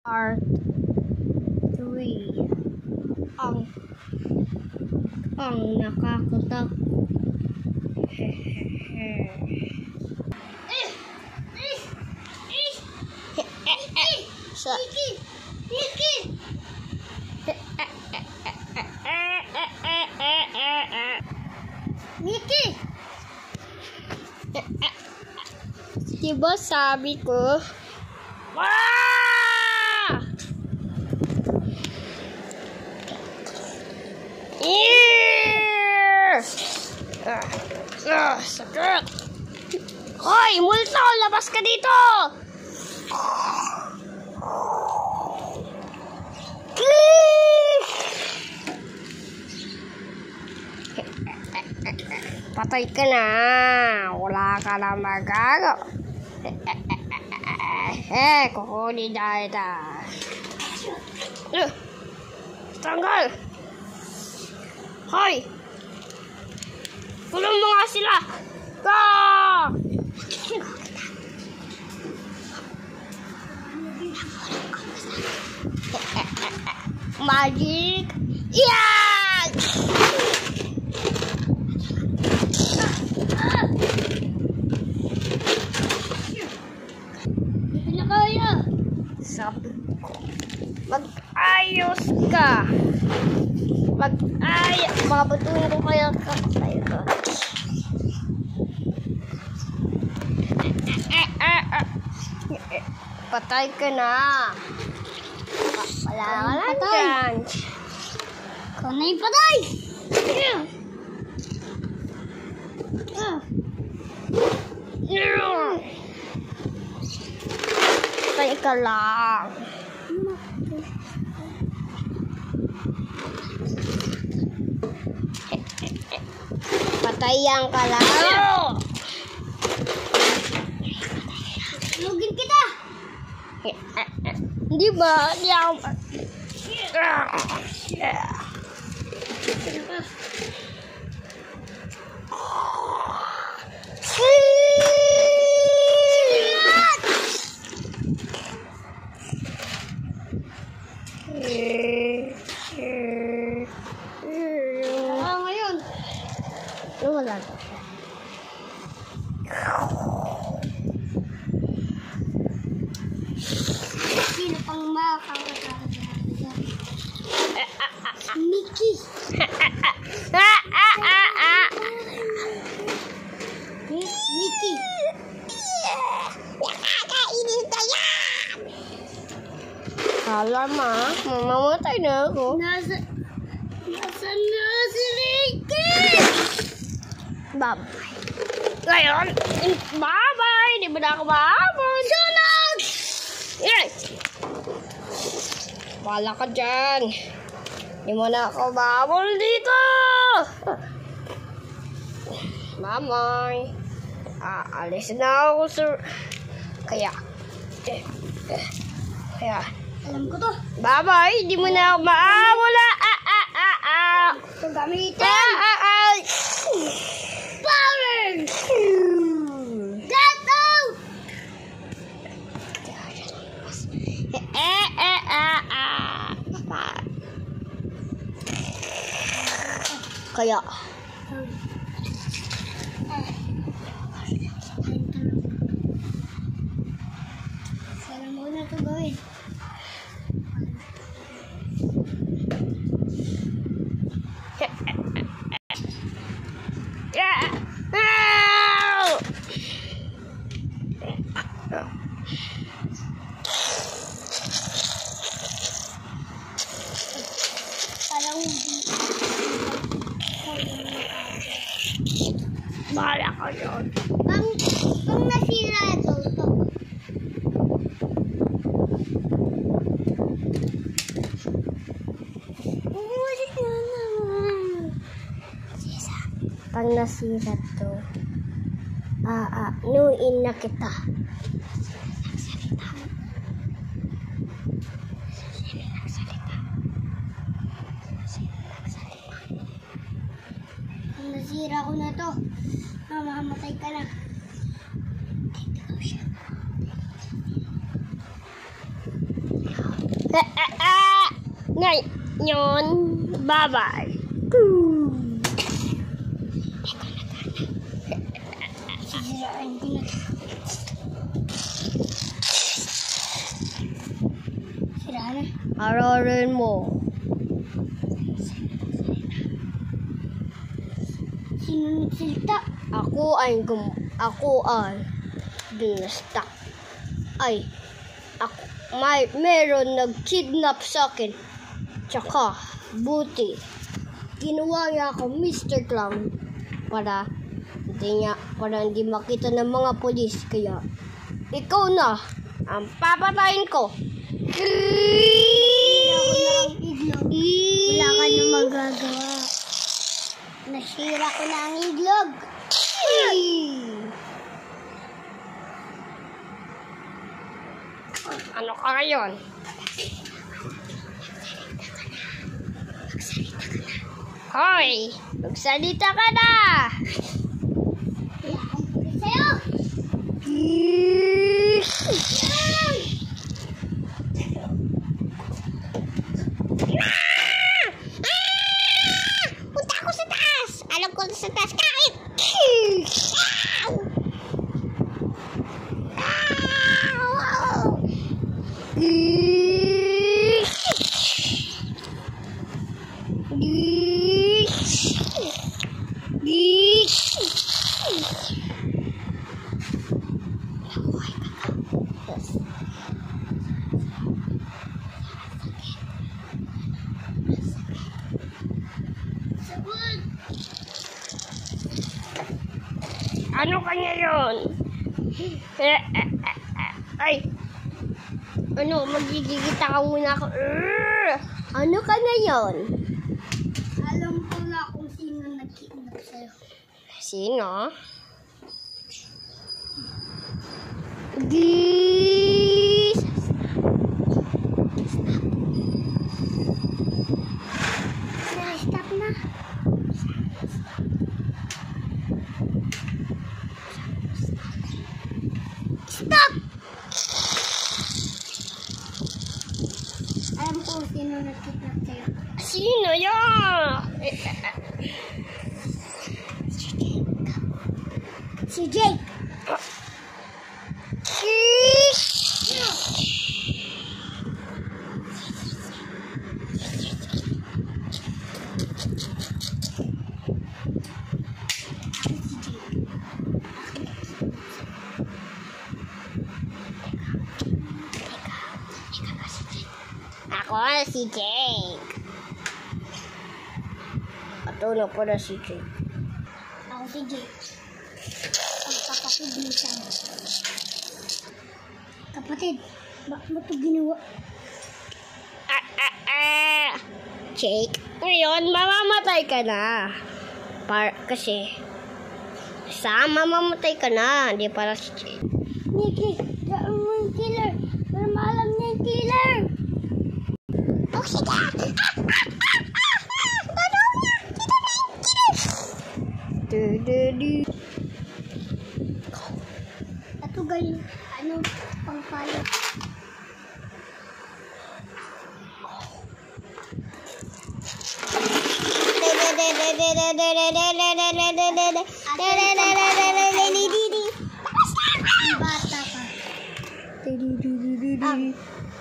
Part 3 ang nakakatakot. Mickey! Diba sabi ko? Sakit! Hoy! Multo! Labas ka dito! Patay ka na! Wala ka na magagawa! Kukunin na ito! Tanggal! Hoy! Tulong mo nga sila! Magic! Yan! Hindi na kaya. Sabi ko, mag-ayos ka! Mag-ayos! Mabatuhin ko kaya kapatay ko. Patay ka na! Wala ka lang dyan! Ikaw na yung patay! Patay ka lang! Patayan ka lang! Lugin kita! Hindi ba? Hindi ako... Ngayon. Wala na. Sino pang makakakasama dyan? Mickey! Mickey! Nakakainin ka yan! Kala ma, mamamatay na ako. Nasaan na si Mickey? Bye-bye. Ngayon, bye-bye! Di ba na ako mahabol? Sunog! Yan! Wala ka dyan. Di mo na ako mahabol dito! Bye-bye. Aalis na ako, sir. Kaya, Alam ko to. bye-bye! Di mo na ako mahabol. Ito gamitin. Power! Get out! Kaya, Sana muna ito gawin. Parang bahala ka yun. Pang nasira ito. Umulit na naman. Pag nasira to, nuin na kita. Pag nasira ko na to, mamamatay ka na. Ito siya. Ngayon, bye-bye. Sisirain ko na. Sira na. Ararin mo. Sino nagsalita? Ako ay dinasta. Ay, meron nag-kidnap sa akin. Tsaka, buti. Ginawa niya ako Mr. Clown para hindi makita ng mga polis. Kaya, ikaw na ang papatayin ko. Wala ka na magagawa. Nasira ko na ang iglog. Ano ka ngayon? Hoy! Magsalita ka na! Wala akong pulis sa'yo. Punta ako sa taas! Alam ko sa taas kahit! Ano kanya yun? Ay! Ano, magigigita ka muna ako. Ano ka ngayon? Alam ko na kung sino nag-kidnap sa'yo. Sino? Stop na. Stop! Alam ko kung sino nag-kidnap sa'yo. Sino yan? Si Jake. Ako si Jake. Patuloy po na si Jake. Ako si Jake. Ang kapatid-bisan. Kapatid, bakit mo ito ginawa? Jake, ngayon mamamatay ka na. Kasi mamamatay ka na. Hindi para si Jake. Nikki, gawin mo yung killer. Para maalam niya yung killer. Oh, sige! Ito galing, pangpalo.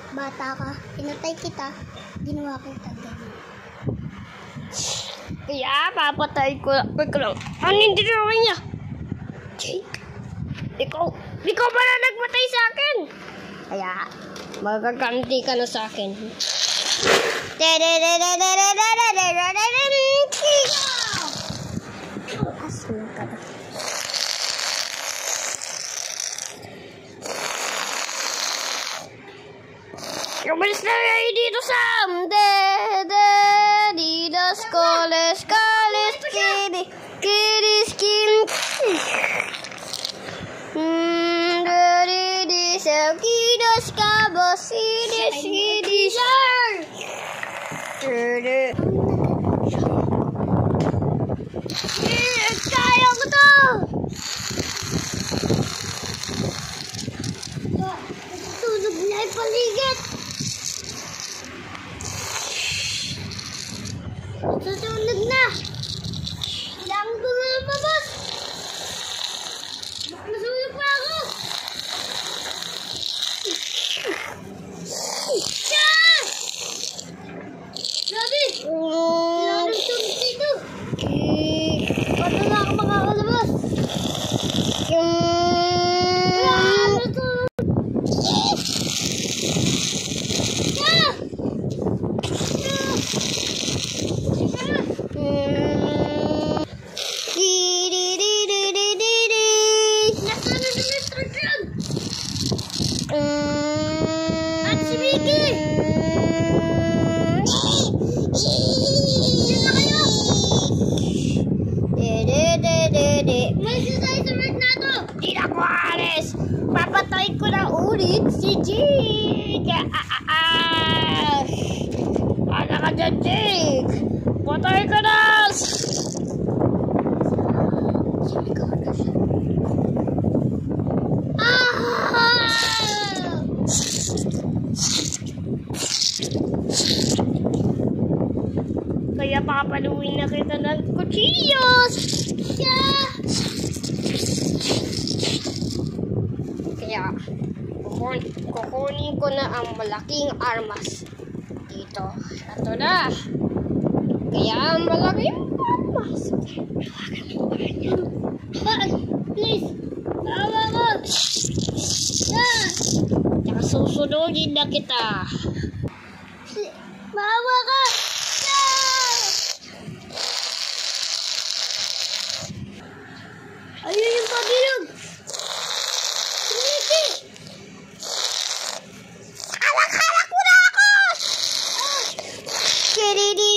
Bata ka. Pinatay kita. Ginawa kita ganyan. Kaya, papatay ko lang. Ano yung ginawa niya? Jake, ikaw pala nagmatay sa akin. Kaya, magaganti ka na sa akin. Asin ka na. Umalis na kayo dito, Sam! Didas, koles, kidis, kim. Kidos, kabos, kidis, kaya ko to! Tulog na yung paligid. Snake! Patay ka na! Kaya papaluin na kita ng kuchillos! Kaya kukunin ko na ang malaking armas dito. Ito na. Kaya ang malaking armas. Please! Tawa ko! Tsaka susunodin na kita. Bawa ka! Ayun yung pabilog! Sige! Alak-alak mo na ako! Kiridi!